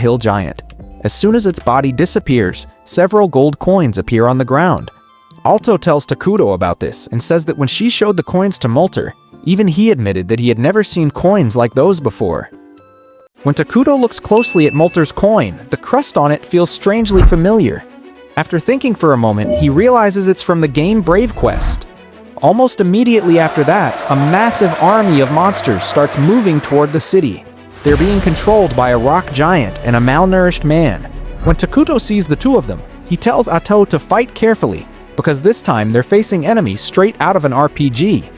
hill giant. As soon as its body disappears, several gold coins appear on the ground. Alto tells Takuto about this and says that when she showed the coins to Molter, even he admitted that he had never seen coins like those before. When Takuto looks closely at Molter's coin, the crust on it feels strangely familiar. After thinking for a moment, he realizes it's from the game Brave Quest. Almost immediately after that, a massive army of monsters starts moving toward the city. They're being controlled by a rock giant and a malnourished man. When Takuto sees the two of them, he tells Ato to fight carefully, because this time they're facing enemies straight out of an RPG.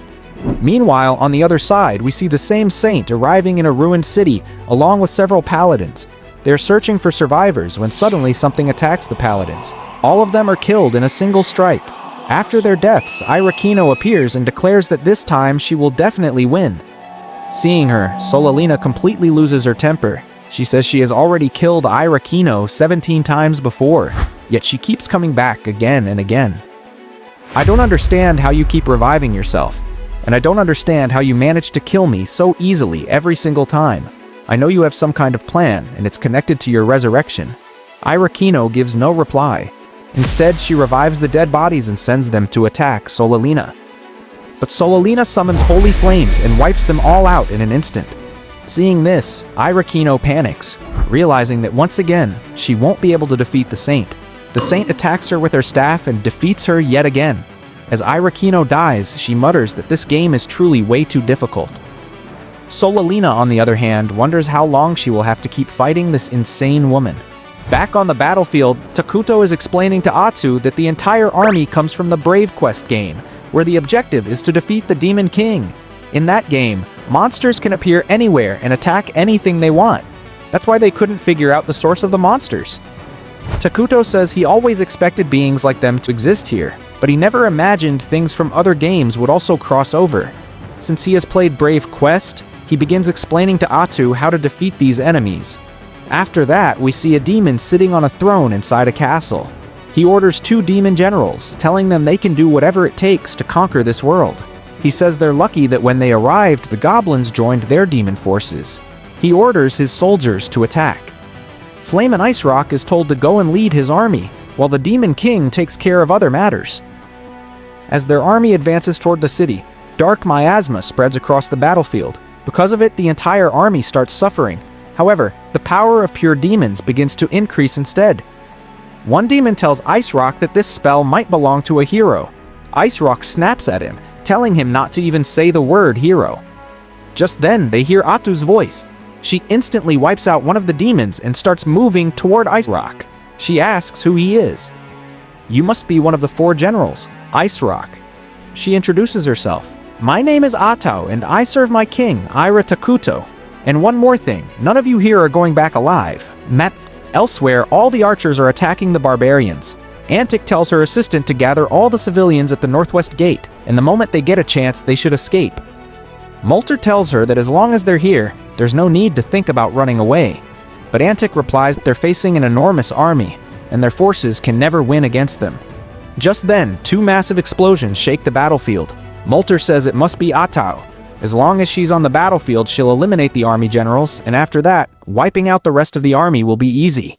Meanwhile, on the other side, we see the same saint arriving in a ruined city, along with several paladins. They're searching for survivors when suddenly something attacks the paladins. All of them are killed in a single strike. After their deaths, Irakino appears and declares that this time she will definitely win. Seeing her, Solalina completely loses her temper. She says she has already killed Irakino 17 times before, yet she keeps coming back again and again. I don't understand how you keep reviving yourself, and I don't understand how you manage to kill me so easily every single time. I know you have some kind of plan, and it's connected to your resurrection. Irakino gives no reply. Instead, she revives the dead bodies and sends them to attack Solalina. But Solalina summons holy flames and wipes them all out in an instant. Seeing this, Irakino panics, realizing that once again, she won't be able to defeat the saint. The saint attacks her with her staff and defeats her yet again. As Irakino dies, she mutters that this game is truly way too difficult. Solalina, on the other hand, wonders how long she will have to keep fighting this insane woman. Back on the battlefield, Takuto is explaining to Atsu that the entire army comes from the Brave Quest game, where the objective is to defeat the Demon King. In that game, monsters can appear anywhere and attack anything they want. That's why they couldn't figure out the source of the monsters. Takuto says he always expected beings like them to exist here, but he never imagined things from other games would also cross over. Since he has played Brave Quest, he begins explaining to Atsu how to defeat these enemies. After that, we see a demon sitting on a throne inside a castle. He orders 2 demon generals, telling them they can do whatever it takes to conquer this world. He says they're lucky that when they arrived, the goblins joined their demon forces. He orders his soldiers to attack. Flame and Ice Rock is told to go and lead his army, while the Demon King takes care of other matters. As their army advances toward the city, dark miasma spreads across the battlefield. Because of it, the entire army starts suffering. However, the power of pure demons begins to increase instead. One demon tells Ice Rock that this spell might belong to a hero. Ice Rock snaps at him, telling him not to even say the word hero. Just then, they hear Atu's voice. She instantly wipes out one of the demons and starts moving toward Ice Rock. She asks who he is. "You must be one of the 4 generals, Ice Rock." She introduces herself. "My name is Atau, and I serve my king, Ira Takuto. And one more thing, none of you here are going back alive. Elsewhere, all the archers are attacking the barbarians. Antic tells her assistant to gather all the civilians at the northwest gate, and the moment they get a chance, they should escape. Molter tells her that as long as they're here, there's no need to think about running away. But Antic replies that they're facing an enormous army, and their forces can never win against them. Just then, 2 massive explosions shake the battlefield. Molter says it must be Atau. As long as she's on the battlefield, she'll eliminate the army generals, and after that, wiping out the rest of the army will be easy.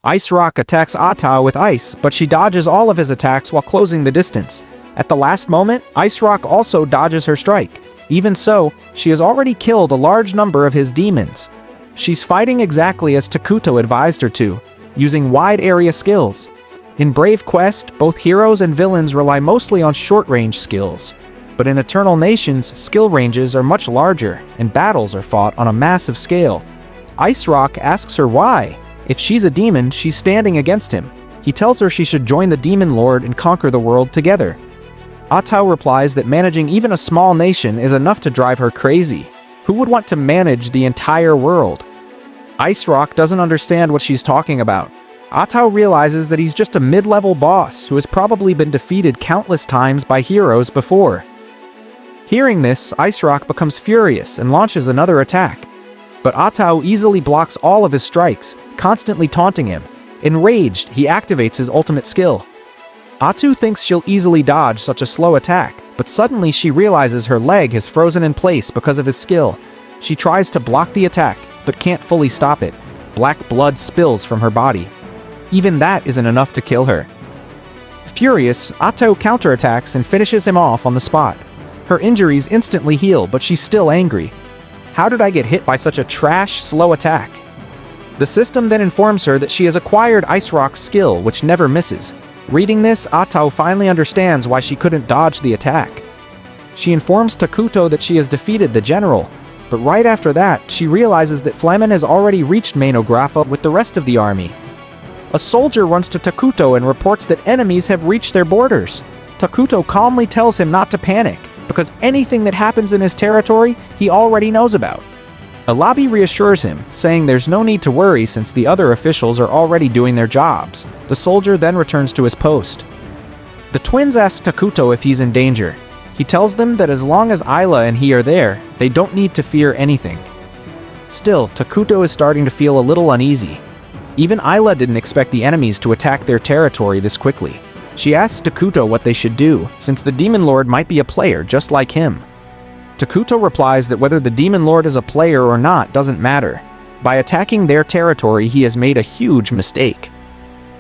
Ice Rock attacks Atau with ice, but she dodges all of his attacks while closing the distance. At the last moment, Ice Rock also dodges her strike. Even so, she has already killed a large number of his demons. She's fighting exactly as Takuto advised her to, using wide area skills. In Brave Quest, both heroes and villains rely mostly on short-range skills. But in Eternal Nations, skill ranges are much larger, and battles are fought on a massive scale. Ice Rock asks her why. If she's a demon, she's standing against him. He tells her she should join the Demon Lord and conquer the world together. Atau replies that managing even a small nation is enough to drive her crazy. Who would want to manage the entire world? Ice Rock doesn't understand what she's talking about. Atau realizes that he's just a mid-level boss who has probably been defeated countless times by heroes before. Hearing this, Ice Rock becomes furious and launches another attack. But Atau easily blocks all of his strikes, constantly taunting him. Enraged, he activates his ultimate skill. Atau thinks she'll easily dodge such a slow attack, but suddenly she realizes her leg has frozen in place because of his skill. She tries to block the attack, but can't fully stop it. black blood spills from her body. Even that isn't enough to kill her. Furious, Atto counterattacks and finishes him off on the spot. Her injuries instantly heal, but she's still angry. How did I get hit by such a trash, slow attack? The system then informs her that she has acquired Ice Rock's skill, which never misses. Reading this, Atto finally understands why she couldn't dodge the attack. She informs Takuto that she has defeated the general, but right after that, she realizes that Flamen has already reached Mainografa with the rest of the army. A soldier runs to Takuto and reports that enemies have reached their borders. Takuto calmly tells him not to panic, because anything that happens in his territory, he already knows about. Alabi reassures him, saying there's no need to worry since the other officials are already doing their jobs. The soldier then returns to his post. The twins ask Takuto if he's in danger. He tells them that as long as Ayla and he are there, they don't need to fear anything. Still, Takuto is starting to feel a little uneasy. Even Ayla didn't expect the enemies to attack their territory this quickly. She asks Takuto what they should do, since the Demon Lord might be a player just like him. Takuto replies that whether the Demon Lord is a player or not doesn't matter. By attacking their territory, he has made a huge mistake.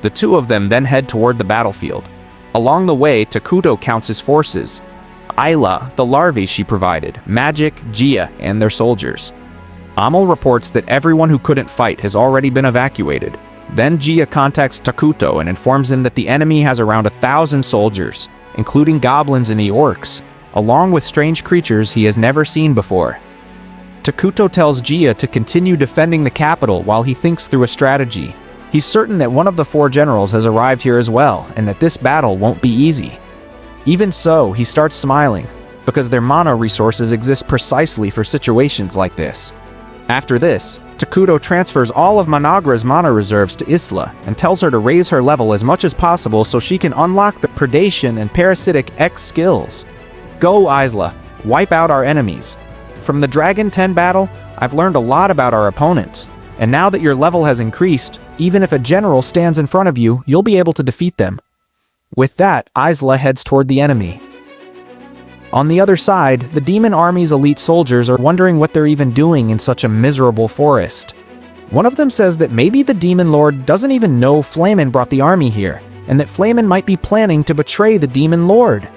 The two of them then head toward the battlefield. Along the way, Takuto counts his forces. Ayla, the larvae she provided, Magic, Gia, and their soldiers. Amel reports that everyone who couldn't fight has already been evacuated. Then Gia contacts Takuto and informs him that the enemy has around 1,000 soldiers, including goblins and orcs, along with strange creatures he has never seen before. Takuto tells Gia to continue defending the capital while he thinks through a strategy. He's certain that one of the 4 generals has arrived here as well, and that this battle won't be easy. Even so, he starts smiling, because their mana resources exist precisely for situations like this. After this, Takuto transfers all of Managra's mana reserves to Isla and tells her to raise her level as much as possible so she can unlock the Predation and Parasitic X skills. Go, Isla, wipe out our enemies. From the Dragon 10 battle, I've learned a lot about our opponents, and now that your level has increased, even if a general stands in front of you, you'll be able to defeat them. With that, Isla heads toward the enemy. On the other side, the demon army's elite soldiers are wondering what they're even doing in such a miserable forest. One of them says that maybe the Demon Lord doesn't even know Flamen brought the army here, and that Flamen might be planning to betray the Demon Lord.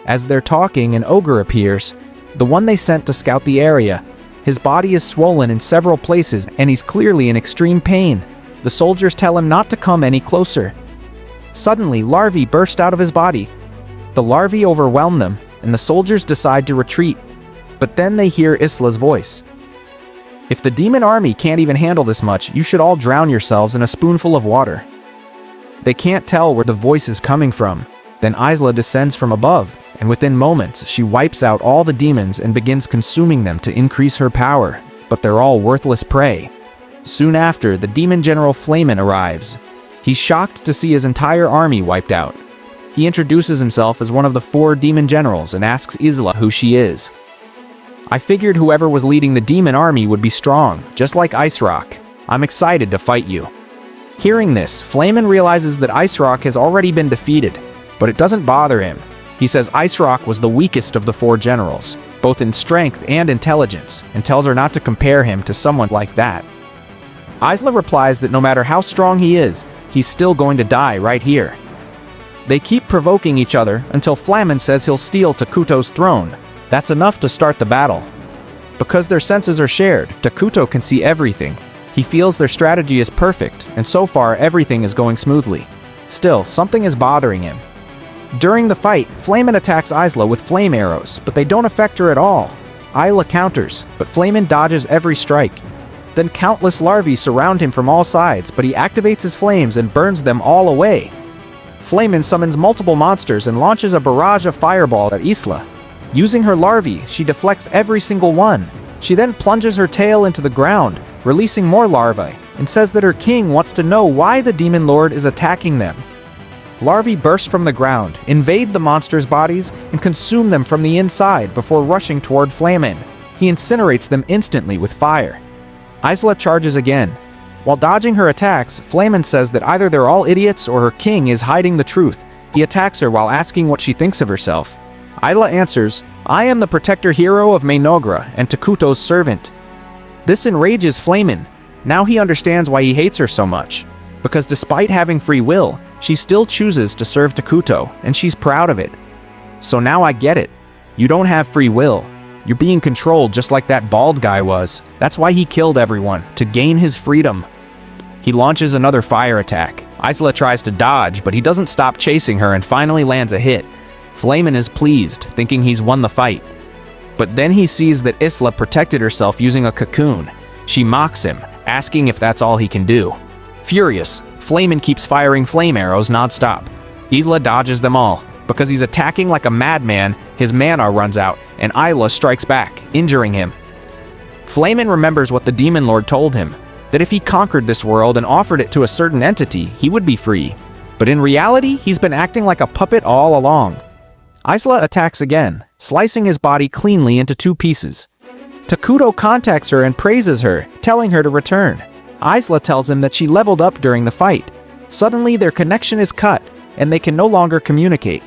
As they're talking, an ogre appears, the one they sent to scout the area. His body is swollen in several places, and he's clearly in extreme pain. The soldiers tell him not to come any closer. Suddenly, larvae burst out of his body. The larvae overwhelm them, and the soldiers decide to retreat. But then they hear Isla's voice. If the demon army can't even handle this much, you should all drown yourselves in a spoonful of water. They can't tell where the voice is coming from. Then Isla descends from above, and within moments, she wipes out all the demons and begins consuming them to increase her power. But they're all worthless prey. Soon after, the demon general Flamen arrives. He's shocked to see his entire army wiped out. He introduces himself as one of the 4 demon generals and asks Isla who she is. I figured whoever was leading the demon army would be strong, just like Ice Rock. I'm excited to fight you. Hearing this, Flamen realizes that Ice Rock has already been defeated, but it doesn't bother him. He says Ice Rock was the weakest of the 4 generals, both in strength and intelligence, and tells her not to compare him to someone like that. Isla replies that no matter how strong he is, he's still going to die right here. They keep provoking each other until Flamen says he'll steal Takuto's throne. That's enough to start the battle. Because their senses are shared, Takuto can see everything. He feels their strategy is perfect, and so far everything is going smoothly. Still, something is bothering him. During the fight, Flamen attacks Isla with flame arrows, but they don't affect her at all. Isla counters, but Flamen dodges every strike. Then countless larvae surround him from all sides, but he activates his flames and burns them all away. Flamen summons multiple monsters and launches a barrage of fireball at Isla. Using her larvae, she deflects every single one. She then plunges her tail into the ground, releasing more larvae, and says that her king wants to know why the Demon Lord is attacking them. Larvae burst from the ground, invade the monsters' bodies, and consume them from the inside before rushing toward Flamen. He incinerates them instantly with fire. Isla charges again. While dodging her attacks, Flamen says that either they're all idiots or her king is hiding the truth. He attacks her while asking what she thinks of herself. Isla answers, "I am the protector hero of Mainogra and Takuto's servant." This enrages Flamen. Now he understands why he hates her so much. Because despite having free will, she still chooses to serve Takuto, and she's proud of it. So now I get it. You don't have free will. You're being controlled just like that bald guy was. That's why he killed everyone, to gain his freedom. He launches another fire attack. Isla tries to dodge, but he doesn't stop chasing her and finally lands a hit. Flamin is pleased, thinking he's won the fight. But then he sees that Isla protected herself using a cocoon. She mocks him, asking if that's all he can do. Furious, Flamin keeps firing flame arrows non-stop. Isla dodges them all. Because he's attacking like a madman, his mana runs out, and Isla strikes back, injuring him. Flamin remembers what the Demon Lord told him, that if he conquered this world and offered it to a certain entity, he would be free. But in reality, he's been acting like a puppet all along. Isla attacks again, slicing his body cleanly into 2 pieces. Takuto contacts her and praises her, telling her to return. Isla tells him that she leveled up during the fight. Suddenly, their connection is cut, and they can no longer communicate.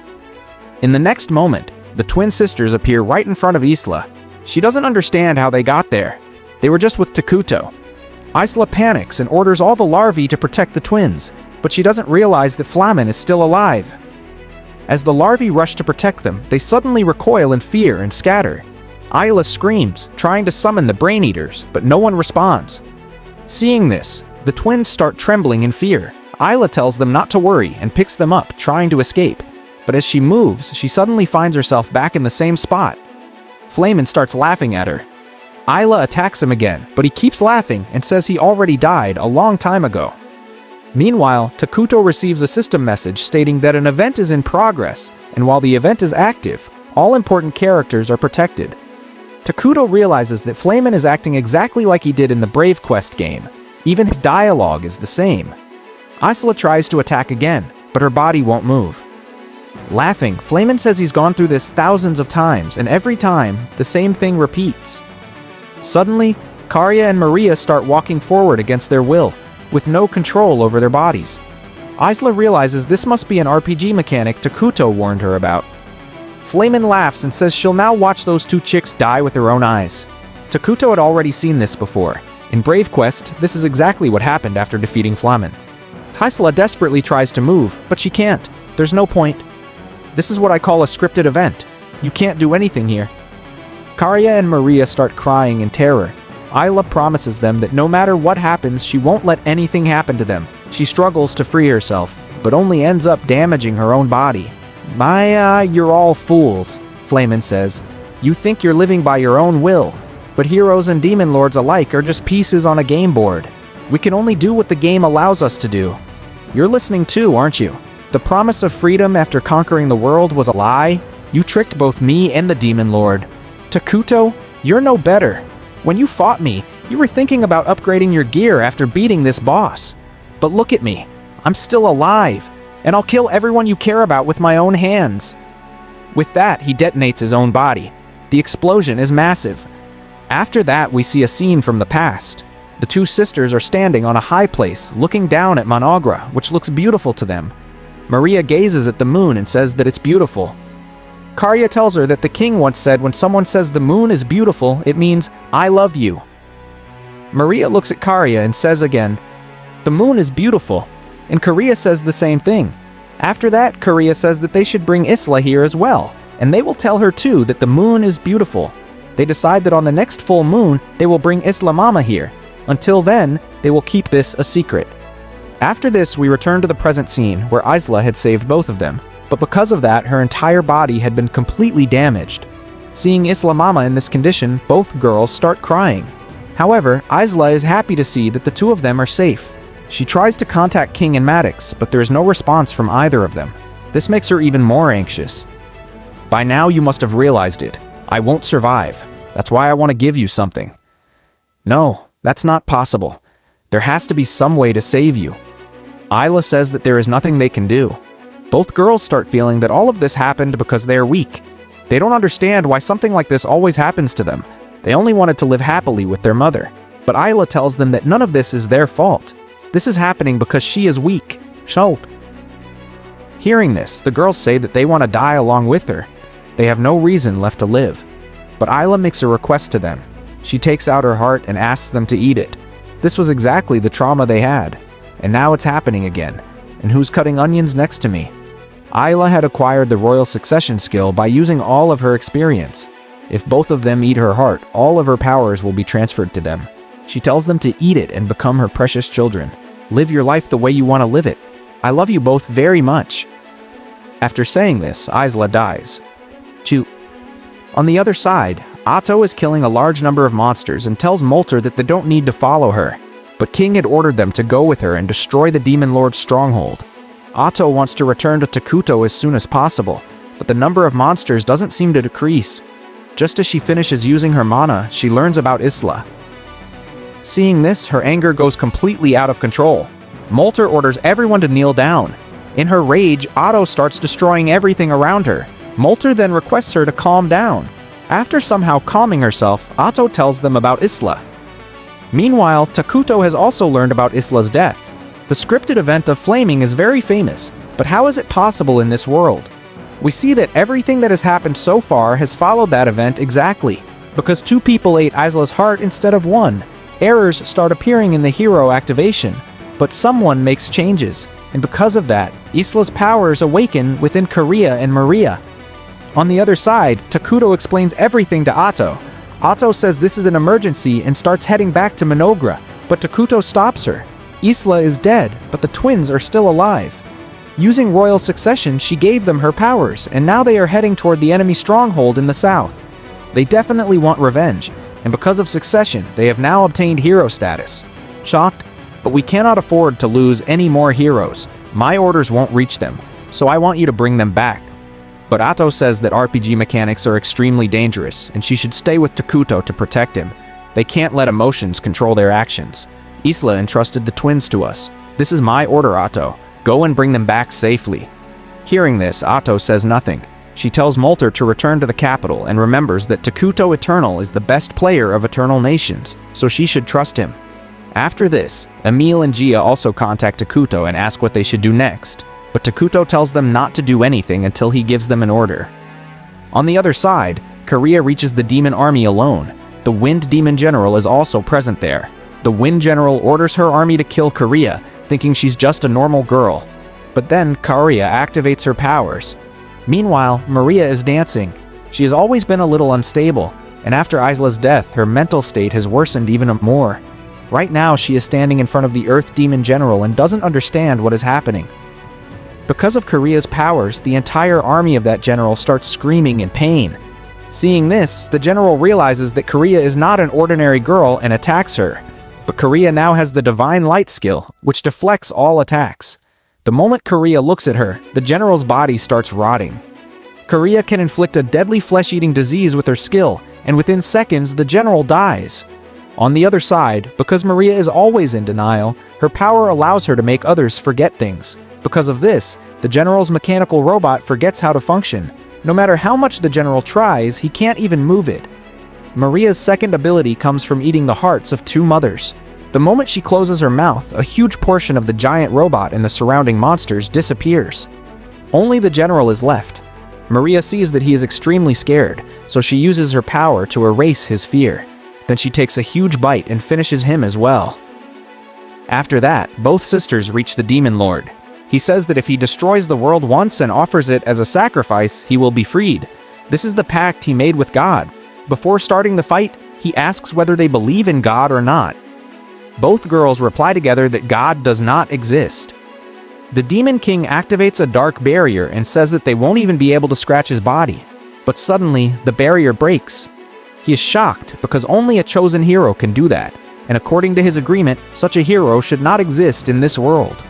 In the next moment, the twin sisters appear right in front of Isla. She doesn't understand how they got there. They were just with Takuto. Isla panics and orders all the larvae to protect the twins, but she doesn't realize that Flamin is still alive. As the larvae rush to protect them, they suddenly recoil in fear and scatter. Isla screams, trying to summon the Brain Eaters, but no one responds. Seeing this, the twins start trembling in fear. Isla tells them not to worry and picks them up, trying to escape. But as she moves, she suddenly finds herself back in the same spot. Flamin starts laughing at her. Isla attacks him again, but he keeps laughing and says he already died a long time ago. Meanwhile, Takuto receives a system message stating that an event is in progress, and while the event is active, all important characters are protected. Takuto realizes that Flamin is acting exactly like he did in the Brave Quest game. Even his dialogue is the same. Isla tries to attack again, but her body won't move. Laughing, Flamin says he's gone through this thousands of times, and every time, the same thing repeats. Suddenly, Karya and Maria start walking forward against their will, with no control over their bodies. Isla realizes this must be an RPG mechanic Takuto warned her about. Flamin laughs and says she'll now watch those 2 chicks die with her own eyes. Takuto had already seen this before. In Brave Quest, this is exactly what happened after defeating Flamin. Isla desperately tries to move, but she can't. There's no point. This is what I call a scripted event. You can't do anything here. Karya and Maria start crying in terror. Isla promises them that no matter what happens, she won't let anything happen to them. She struggles to free herself, but only ends up damaging her own body. You're all fools, Flamin says. You think you're living by your own will, but heroes and demon lords alike are just pieces on a game board. We can only do what the game allows us to do. You're listening too, aren't you? The promise of freedom after conquering the world was a lie. You tricked both me and the Demon Lord. Takuto, you're no better. When you fought me, you were thinking about upgrading your gear after beating this boss. But look at me. I'm still alive, and I'll kill everyone you care about with my own hands. With that, he detonates his own body. The explosion is massive. After that, we see a scene from the past. The 2 sisters are standing on a high place, looking down at Managra, which looks beautiful to them. Maria gazes at the moon and says that it's beautiful. Karya tells her that the king once said when someone says the moon is beautiful, it means, I love you. Maria looks at Karya and says again, the moon is beautiful, and Karya says the same thing. After that, Karya says that they should bring Isla here as well, and they will tell her too that the moon is beautiful. They decide that on the next full moon, they will bring Isla Mama here. Until then, they will keep this a secret. After this, we return to the present scene, where Isla had saved both of them, but because of that, her entire body had been completely damaged. Seeing Isla Mama in this condition, both girls start crying. However, Isla is happy to see that the 2 of them are safe. She tries to contact King and Maddox, but there is no response from either of them. This makes her even more anxious. By now, you must have realized it. I won't survive. That's why I want to give you something. No, that's not possible. There has to be some way to save you. Isla says that there is nothing they can do. Both girls start feeling that all of this happened because they are weak. They don't understand why something like this always happens to them. They only wanted to live happily with their mother. But Isla tells them that none of this is their fault. This is happening because she is weak. So, hearing this, the girls say that they want to die along with her. They have no reason left to live. But Isla makes a request to them. She takes out her heart and asks them to eat it. This was exactly the trauma they had. And now it's happening again. And who's cutting onions next to me? Ayla had acquired the royal succession skill by using all of her experience. If both of them eat her heart, all of her powers will be transferred to them. She tells them to eat it and become her precious children. Live your life the way you want to live it. I love you both very much. After saying this, Ayla dies. On the other side, Atto is killing a large number of monsters and tells Molter that they don't need to follow her. But King had ordered them to go with her and destroy the Demon Lord's stronghold. Atto wants to return to Takuto as soon as possible, but the number of monsters doesn't seem to decrease. Just as she finishes using her mana, she learns about Isla. Seeing this, her anger goes completely out of control. Molter orders everyone to kneel down. In her rage, Atto starts destroying everything around her. Molter then requests her to calm down. After somehow calming herself, Atto tells them about Isla. Meanwhile, Takuto has also learned about Isla's death. The scripted event of flaming is very famous, but how is it possible in this world? We see that everything that has happened so far has followed that event exactly, because two people ate Isla's heart instead of one. Errors start appearing in the hero activation, but someone makes changes, and because of that, Isla's powers awaken within Korea and Maria. On the other side, Takuto explains everything to Atto. Atto says this is an emergency and starts heading back to Minogra, but Takuto stops her. Isla is dead, but the twins are still alive. Using royal succession, she gave them her powers, and now they are heading toward the enemy stronghold in the south. They definitely want revenge, and because of succession, they have now obtained hero status. Shocked? But we cannot afford to lose any more heroes. My orders won't reach them, so I want you to bring them back. But Atto says that RPG mechanics are extremely dangerous, and she should stay with Takuto to protect him. They can't let emotions control their actions. Isla entrusted the twins to us. This is my order, Atto. Go and bring them back safely. Hearing this, Atto says nothing. She tells Molter to return to the capital and remembers that Takuto Eternal is the best player of Eternal Nations, so she should trust him. After this, Emil and Gia also contact Takuto and ask what they should do next, but Takuto tells them not to do anything until he gives them an order. On the other side, Korea reaches the demon army alone. The Wind Demon General is also present there. The Wind General orders her army to kill Korea, thinking she's just a normal girl. But then Korea activates her powers. Meanwhile, Maria is dancing. She has always been a little unstable, and after Isla's death, her mental state has worsened even more. Right now, she is standing in front of the Earth Demon General and doesn't understand what is happening. Because of Korea's powers, the entire army of that general starts screaming in pain. Seeing this, the general realizes that Korea is not an ordinary girl and attacks her. But Korea now has the Divine Light skill, which deflects all attacks. The moment Korea looks at her, the general's body starts rotting. Korea can inflict a deadly flesh-eating disease with her skill, and within seconds, the general dies. On the other side, because Maria is always in denial, her power allows her to make others forget things. Because of this, the general's mechanical robot forgets how to function. No matter how much the general tries, he can't even move it. Maria's second ability comes from eating the hearts of two mothers. The moment she closes her mouth, a huge portion of the giant robot and the surrounding monsters disappears. Only the general is left. Maria sees that he is extremely scared, so she uses her power to erase his fear. Then she takes a huge bite and finishes him as well. After that, both sisters reach the Demon Lord. He says that if he destroys the world once and offers it as a sacrifice, he will be freed. This is the pact he made with God. Before starting the fight, he asks whether they believe in God or not. Both girls reply together that God does not exist. The Demon King activates a dark barrier and says that they won't even be able to scratch his body. But suddenly, the barrier breaks. He is shocked because only a chosen hero can do that, and according to his agreement, such a hero should not exist in this world.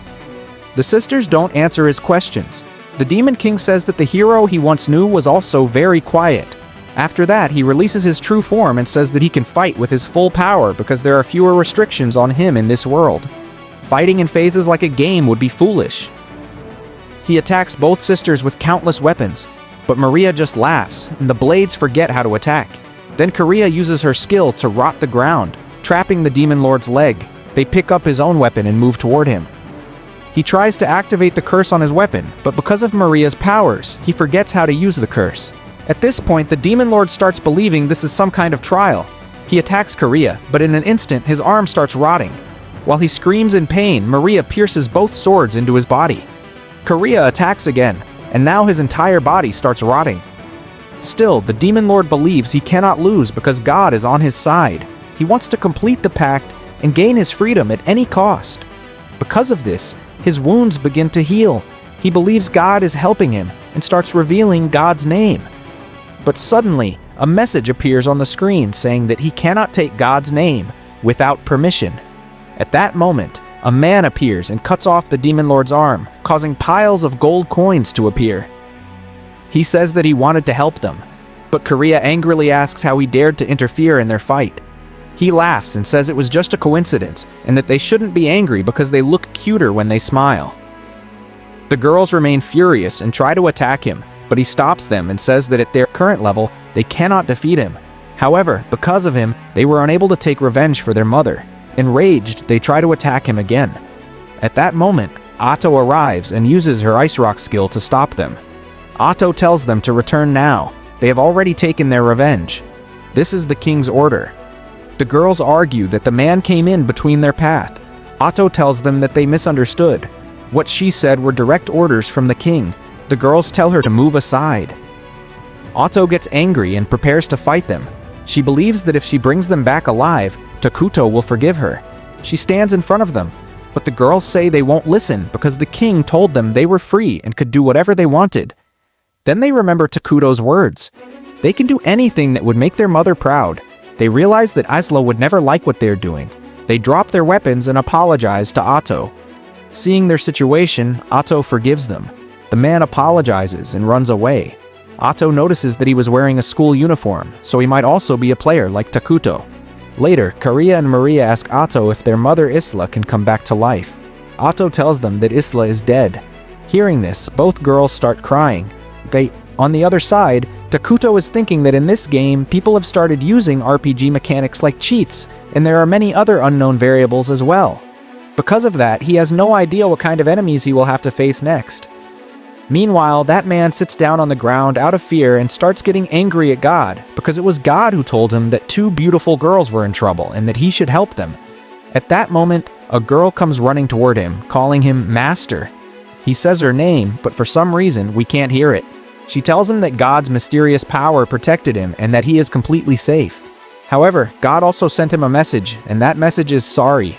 The sisters don't answer his questions. The Demon King says that the hero he once knew was also very quiet. After that, he releases his true form and says that he can fight with his full power because there are fewer restrictions on him in this world. Fighting in phases like a game would be foolish. He attacks both sisters with countless weapons, but Maria just laughs, and the blades forget how to attack. Then Korea uses her skill to rot the ground, trapping the Demon Lord's leg. They pick up his own weapon and move toward him. He tries to activate the curse on his weapon, but because of Maria's powers, he forgets how to use the curse. At this point, the Demon Lord starts believing this is some kind of trial. He attacks Korea, but in an instant his arm starts rotting. While he screams in pain, Maria pierces both swords into his body. Korea attacks again, and now his entire body starts rotting. Still, the Demon Lord believes he cannot lose because God is on his side. He wants to complete the pact and gain his freedom at any cost. Because of this, his wounds begin to heal. He believes God is helping him and starts revealing God's name. But suddenly, a message appears on the screen saying that he cannot take God's name without permission. At that moment, a man appears and cuts off the Demon Lord's arm, causing piles of gold coins to appear. He says that he wanted to help them, but Korea angrily asks how he dared to interfere in their fight. He laughs and says it was just a coincidence and that they shouldn't be angry because they look cuter when they smile. The girls remain furious and try to attack him, but he stops them and says that at their current level, they cannot defeat him. However, because of him, they were unable to take revenge for their mother. Enraged, they try to attack him again. At that moment, Atto arrives and uses her Ice Rock skill to stop them. Atto tells them to return now. They have already taken their revenge. This is the king's order. The girls argue that the man came in between their path. Atto tells them that they misunderstood. What she said were direct orders from the king. The girls tell her to move aside. Atto gets angry and prepares to fight them. She believes that if she brings them back alive, Takuto will forgive her. She stands in front of them, but the girls say they won't listen because the king told them they were free and could do whatever they wanted. Then they remember Takuto's words. They can do anything that would make their mother proud. They realize that Isla would never like what they're doing. They drop their weapons and apologize to Atto. Seeing their situation, Atto forgives them. The man apologizes and runs away. Atto notices that he was wearing a school uniform, so he might also be a player like Takuto. Later, Korea and Maria ask Atto if their mother Isla can come back to life. Atto tells them that Isla is dead. Hearing this, both girls start crying. On the other side, Takuto is thinking that in this game, people have started using RPG mechanics like cheats, and there are many other unknown variables as well. Because of that, he has no idea what kind of enemies he will have to face next. Meanwhile, that man sits down on the ground out of fear and starts getting angry at God, because it was God who told him that two beautiful girls were in trouble and that he should help them. At that moment, a girl comes running toward him, calling him Master. He says her name, but for some reason, we can't hear it. She tells him that God's mysterious power protected him and that he is completely safe. However, God also sent him a message, and that message is sorry.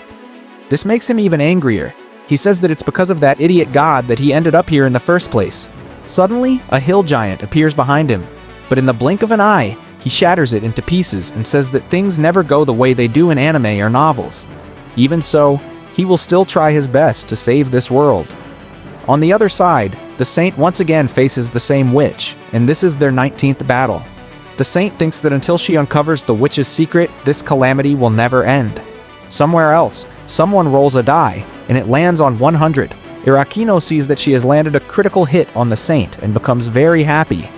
This makes him even angrier. He says that it's because of that idiot God that he ended up here in the first place. Suddenly, a hill giant appears behind him, but in the blink of an eye, he shatters it into pieces and says that things never go the way they do in anime or novels. Even so, he will still try his best to save this world. On the other side, the Saint once again faces the same witch, and this is their 19th battle. The Saint thinks that until she uncovers the witch's secret, this calamity will never end. Somewhere else, someone rolls a die, and it lands on 100. Irakino sees that she has landed a critical hit on the Saint and becomes very happy.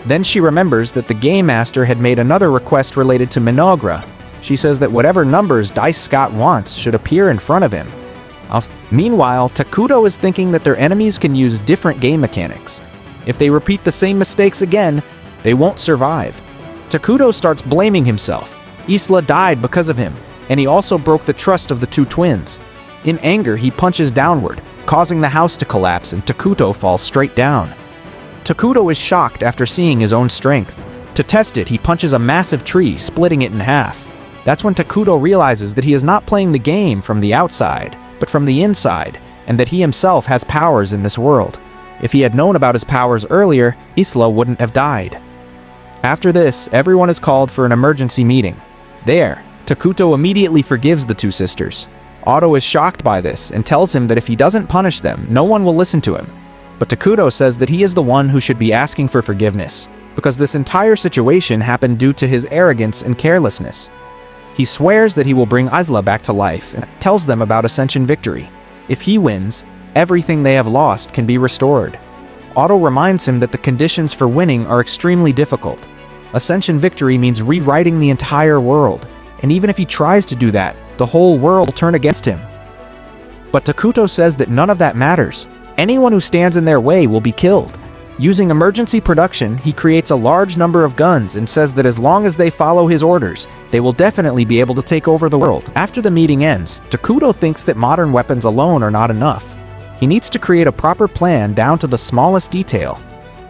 Then she remembers that the Game Master had made another request related to Minogra. She says that whatever numbers Dice Scott wants should appear in front of him. Meanwhile, Takuto is thinking that their enemies can use different game mechanics. If they repeat the same mistakes again, they won't survive. Takuto starts blaming himself. Isla died because of him, and he also broke the trust of the two twins. In anger, he punches downward, causing the house to collapse, and Takuto falls straight down. Takuto is shocked after seeing his own strength. To test it, he punches a massive tree, splitting it in half. That's when Takuto realizes that he is not playing the game from the outside, but from the inside, and that he himself has powers in this world. If he had known about his powers earlier, Isla wouldn't have died. After this, everyone is called for an emergency meeting. There, Takuto immediately forgives the two sisters. Otto is shocked by this and tells him that if he doesn't punish them, no one will listen to him. But Takuto says that he is the one who should be asking for forgiveness, because this entire situation happened due to his arrogance and carelessness. He swears that he will bring Isla back to life and tells them about Ascension Victory. If he wins, everything they have lost can be restored. Otto reminds him that the conditions for winning are extremely difficult. Ascension Victory means rewriting the entire world, and even if he tries to do that, the whole world will turn against him. But Takuto says that none of that matters. Anyone who stands in their way will be killed. Using emergency production, he creates a large number of guns and says that as long as they follow his orders, they will definitely be able to take over the world. After the meeting ends, Takuto thinks that modern weapons alone are not enough. He needs to create a proper plan down to the smallest detail.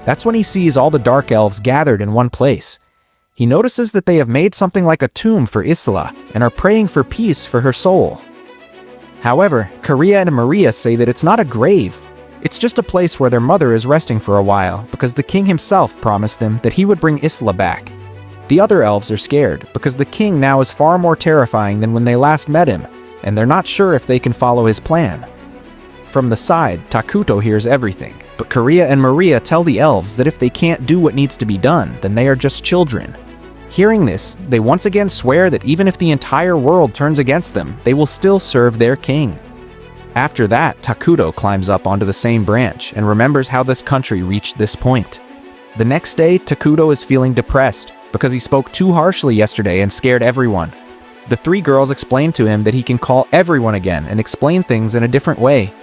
That's when he sees all the Dark Elves gathered in one place. He notices that they have made something like a tomb for Isla and are praying for peace for her soul. However, Karia and Maria say that it's not a grave. It's just a place where their mother is resting for a while because the king himself promised them that he would bring Isla back. The other elves are scared because the king now is far more terrifying than when they last met him, and they're not sure if they can follow his plan. From the side, Takuto hears everything, but Karia and Maria tell the elves that if they can't do what needs to be done, then they are just children. Hearing this, they once again swear that even if the entire world turns against them, they will still serve their king. After that, Takuto climbs up onto the same branch and remembers how this country reached this point. The next day, Takuto is feeling depressed because he spoke too harshly yesterday and scared everyone. The three girls explain to him that he can call everyone again and explain things in a different way.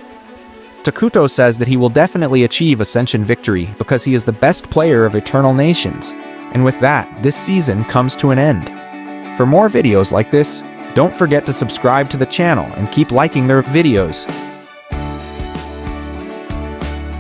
Takuto says that he will definitely achieve Ascension victory because he is the best player of Eternal Nations. And with that, this season comes to an end. For more videos like this, don't forget to subscribe to the channel and keep liking their videos.